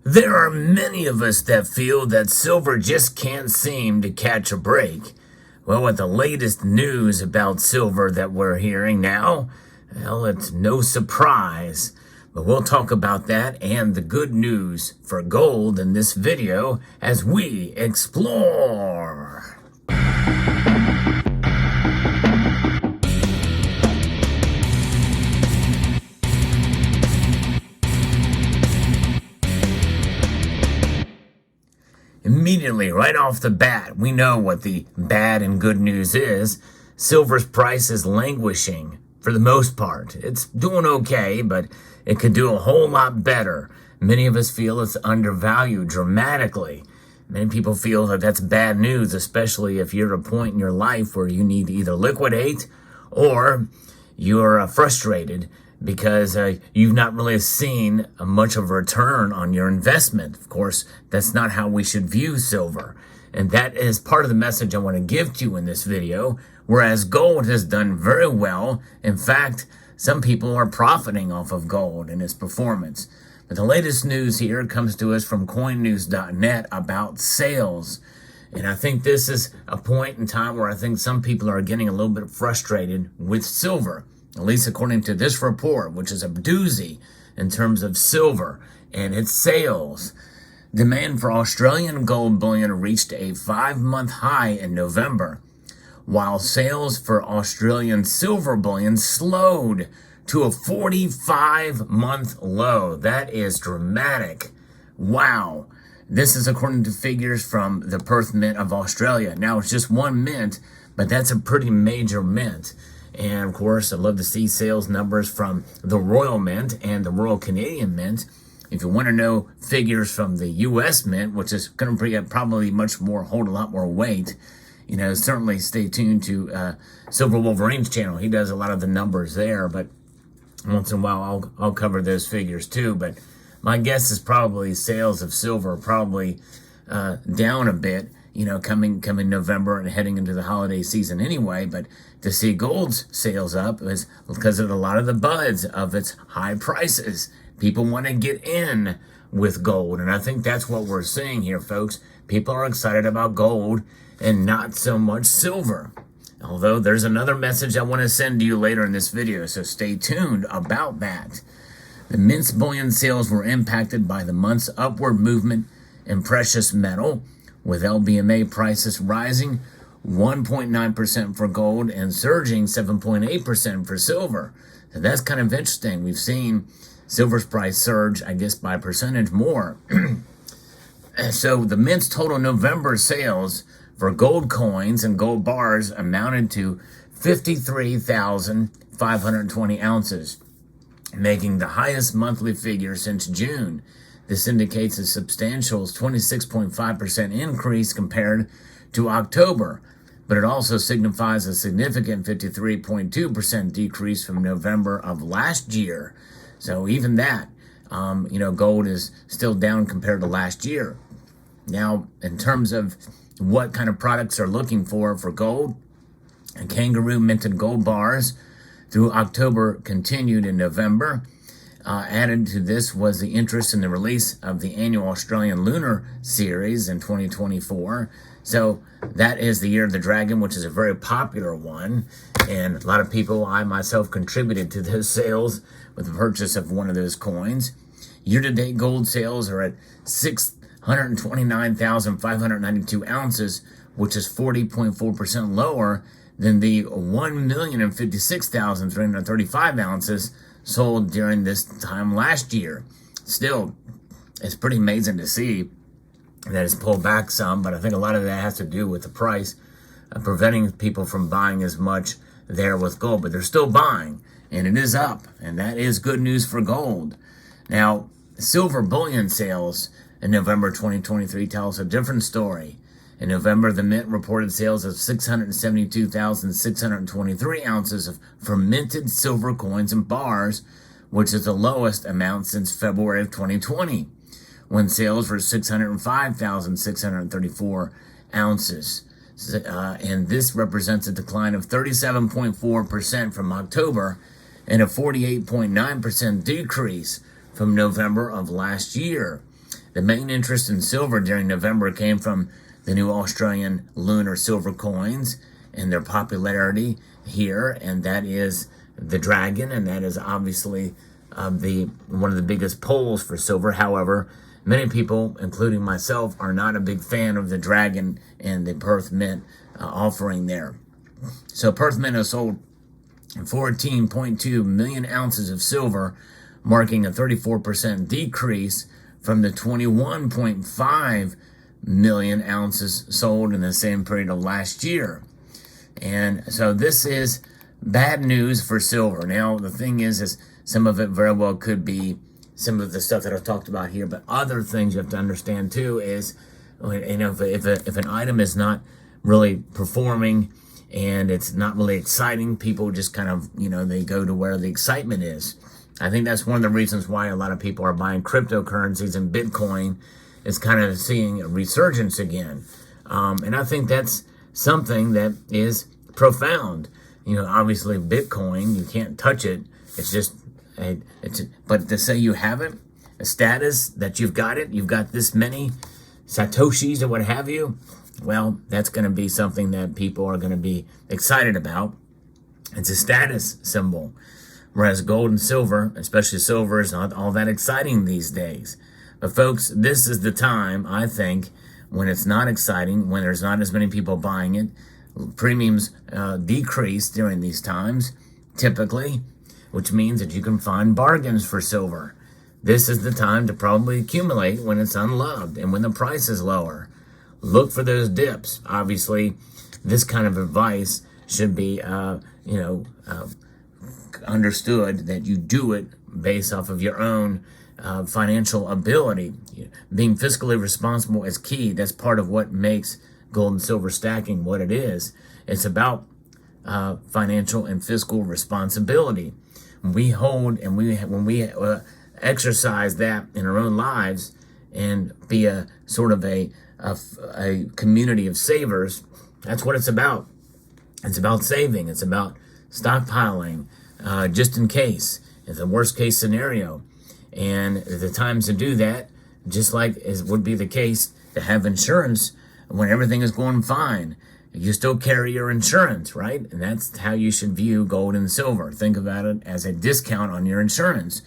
There are many of us that feel that silver just can't seem to catch a break. Well, with the latest news about silver that we're hearing now, well, it's no surprise. But we'll talk about that and the good news for gold in this video as we explore. Immediately, right off the bat, we know what the bad and good news is. Silver's price is languishing for the most part. It's doing okay, but it could do a whole lot better. Many of us feel it's undervalued dramatically. Many people feel that that's bad news, especially if you're at a point in your life where you need to either liquidate or you're frustrated because you've not really seen much of a return on your investment. Of course, that's not how we should view silver. And that is part of the message I want to give to you in this video. Whereas gold has done very well. In fact, some people are profiting off of gold and its performance. But the latest news here comes to us from coinnews.net about sales. And I think this is a point in time where I think some people are getting a little bit frustrated with silver. At least according to this report, which is a doozy in terms of silver and its sales. Demand for Australian gold bullion reached a 5-month high in November, while sales for Australian silver bullion slowed to a 45-month low. That is dramatic. Wow. This is according to figures from the Perth Mint of Australia. Now, it's just one mint, but that's a pretty major mint. And of course, I'd love to see sales numbers from the Royal Mint and the Royal Canadian Mint. If you want to know figures from the U.S. Mint, which is going to probably hold a lot more weight, certainly stay tuned to Silver Wolverine's channel. He does a lot of the numbers there, but once in a while I'll cover those figures too. But my guess is probably sales of silver are probably down a bit, coming November and heading into the holiday season anyway. But to see gold's sales up is because of a lot of the buzz of its high prices. People want to get in with gold, and I think that's what we're seeing here, folks. People are excited about gold and not so much silver. Although there's another message I want to send to you later in this video, so stay tuned about that. The Mint's bullion sales were impacted by the month's upward movement in precious metal, with LBMA prices rising 1.9% for gold and surging 7.8% for silver. So that's kind of interesting. We've seen silver's price surge, I guess, by a percentage more. So the Mint's total November sales for gold coins and gold bars amounted to 53,520 ounces, making the highest monthly figure since June. This indicates a substantial 26.5% increase compared to October, but it also signifies a significant 53.2% decrease from November of last year. So even that, gold is still down compared to last year. Now, in terms of what kind of products are looking for gold, and kangaroo minted gold bars through October continued in November. Added to this was the interest in the release of the annual Australian Lunar Series in 2024. So that is the Year of the Dragon, which is a very popular one. And a lot of people, I myself, contributed to those sales with the purchase of one of those coins. Year-to-date gold sales are at 629,592 ounces, which is 40.4% lower than the 1,056,335 ounces sold during this time last year. Still, it's pretty amazing to see that it's pulled back some, but I think a lot of that has to do with the price preventing people from buying as much there with gold. But they're still buying, and it is up, and that is good news for gold. Now, silver bullion sales in November 2023 tell us a different story. In November, the Mint reported sales of 672,623 ounces of fermented silver coins and bars, which is the lowest amount since February of 2020, when sales were 605,634 ounces. And this represents a decline of 37.4% from October and a 48.9% decrease from November of last year. The main interest in silver during November came from the new Australian lunar silver coins and their popularity here, and that is the dragon, and that is obviously the one of the biggest polls for silver. However, many people, including myself, are not a big fan of the dragon and the Perth Mint offering there. So Perth Mint has sold 14.2 million ounces of silver, marking a 34% decrease from the 21.5 million ounces sold in the same period of last year. And so this is bad news for silver. Now, the thing is some of it very well could be some of the stuff that I've talked about here, but other things you have to understand too is, if an item is not really performing and it's not really exciting, people just kind of, they go to where the excitement is. I think that's one of the reasons why a lot of people are buying cryptocurrencies, and Bitcoin is kind of seeing a resurgence again. And I think that's something that is profound. Obviously Bitcoin, you can't touch it. It's just, but to say you have it, a status that you've got this many Satoshis or what have you, well, that's going to be something that people are going to be excited about. It's a status symbol. Whereas gold and silver, especially silver, is not all that exciting these days. But folks, this is the time, I think, when it's not exciting, when there's not as many people buying it. Premiums decrease during these times, typically, which means that you can find bargains for silver. This is the time to probably accumulate when it's unloved and when the price is lower. Look for those dips. Obviously, this kind of advice should be, understood that you do it based off of your own financial ability. Being fiscally responsible is key. That's part of what makes gold and silver stacking what it is. It's about financial and fiscal responsibility. We hold and when we exercise that in our own lives and be a sort of a community of savers, that's what it's about. It's about saving. It's about stockpiling, just in case. It's the worst case scenario. And the times to do that, just like would be the case to have insurance when everything is going fine. You still carry your insurance, right? And that's how you should view gold and silver. Think about it as a discount on your insurance.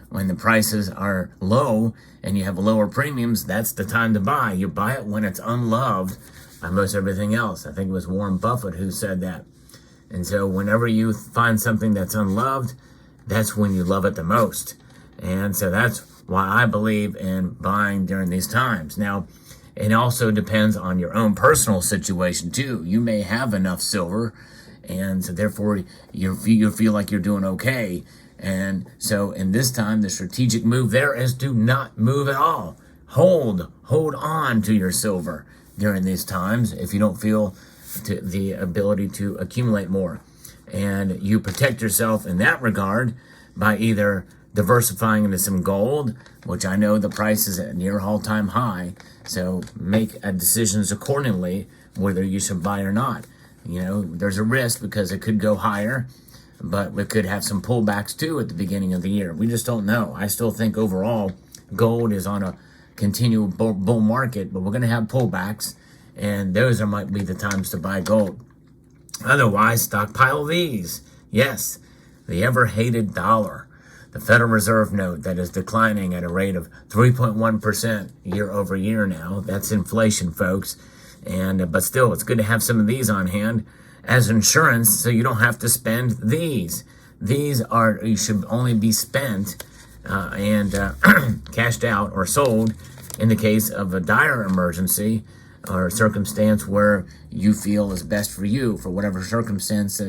When the prices are low and you have lower premiums, that's the time to buy. You buy it when it's unloved by most everything else. I think it was Warren Buffett who said that. And so whenever you find something that's unloved, that's when you love it the most. And so that's why I believe in buying during these times. Now, it also depends on your own personal situation too. You may have enough silver, and so therefore you feel like you're doing okay. And so in this time, the strategic move there is to not move at all. Hold on to your silver during these times if you don't feel the ability to accumulate more. And you protect yourself in that regard by either diversifying into some gold, which I know the price is at near all-time high, so make decisions accordingly whether you should buy or not. There's a risk because it could go higher, but we could have some pullbacks too at the beginning of the year. We just don't know. I still think overall gold is on a continual bull market, but we're going to have pullbacks, and those might be the times to buy gold. Otherwise, stockpile these. Yes, the ever-hated dollar. The Federal Reserve note that is declining at a rate of 3.1% year over year now. That's inflation, folks. But still, it's good to have some of these on hand as insurance so you don't have to spend these. You should only be spent and cashed out or sold in the case of a dire emergency or circumstance where you feel is best for you, for whatever circumstance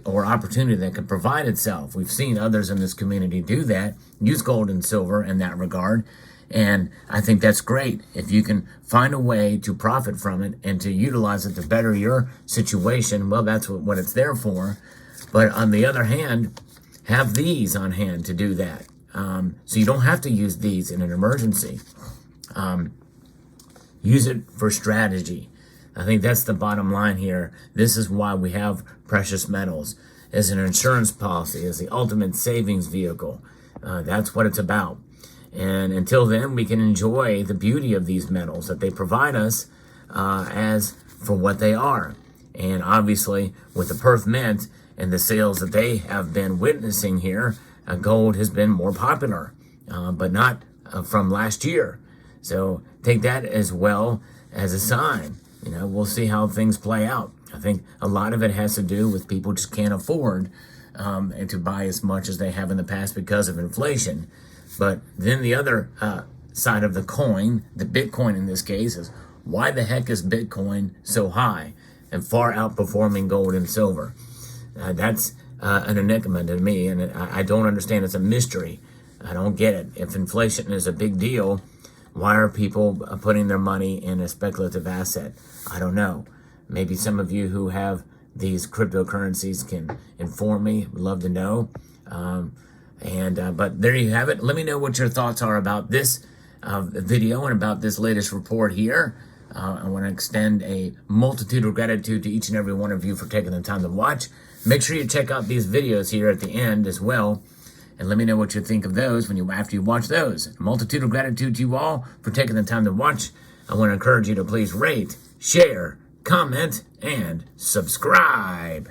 or opportunity that could provide itself. We've seen others in this community do that, use gold and silver in that regard, and I think that's great. If you can find a way to profit from it and to utilize it to better your situation, well, that's what it's there for. But on the other hand, have these on hand to do that. So you don't have to use these in an emergency. Use it for strategy. I think that's the bottom line here. This is why we have precious metals as an insurance policy, as the ultimate savings vehicle. That's what it's about. And until then, we can enjoy the beauty of these metals that they provide us as for what they are. And obviously, with the Perth Mint and the sales that they have been witnessing here, gold has been more popular, but not from last year. So take that as well as a sign. We'll see how things play out. I think a lot of it has to do with people just can't afford and to buy as much as they have in the past because of inflation. But then the other side of the coin, the Bitcoin in this case, is why the heck is Bitcoin so high and far outperforming gold and silver? That's an enigma to me, and I don't understand. It's a mystery. I don't get it. If inflation is a big deal, why are people putting their money in a speculative asset? I don't know. Maybe some of you who have these cryptocurrencies can inform me. Would love to know. But there you have it. Let me know what your thoughts are about this video and about this latest report here. I want to extend a multitude of gratitude to each and every one of you for taking the time to watch. Make sure you check out these videos here at the end as well. And let me know what you think of those after you watch those. A multitude of gratitude to you all for taking the time to watch. I want to encourage you to please rate, share, comment, and subscribe.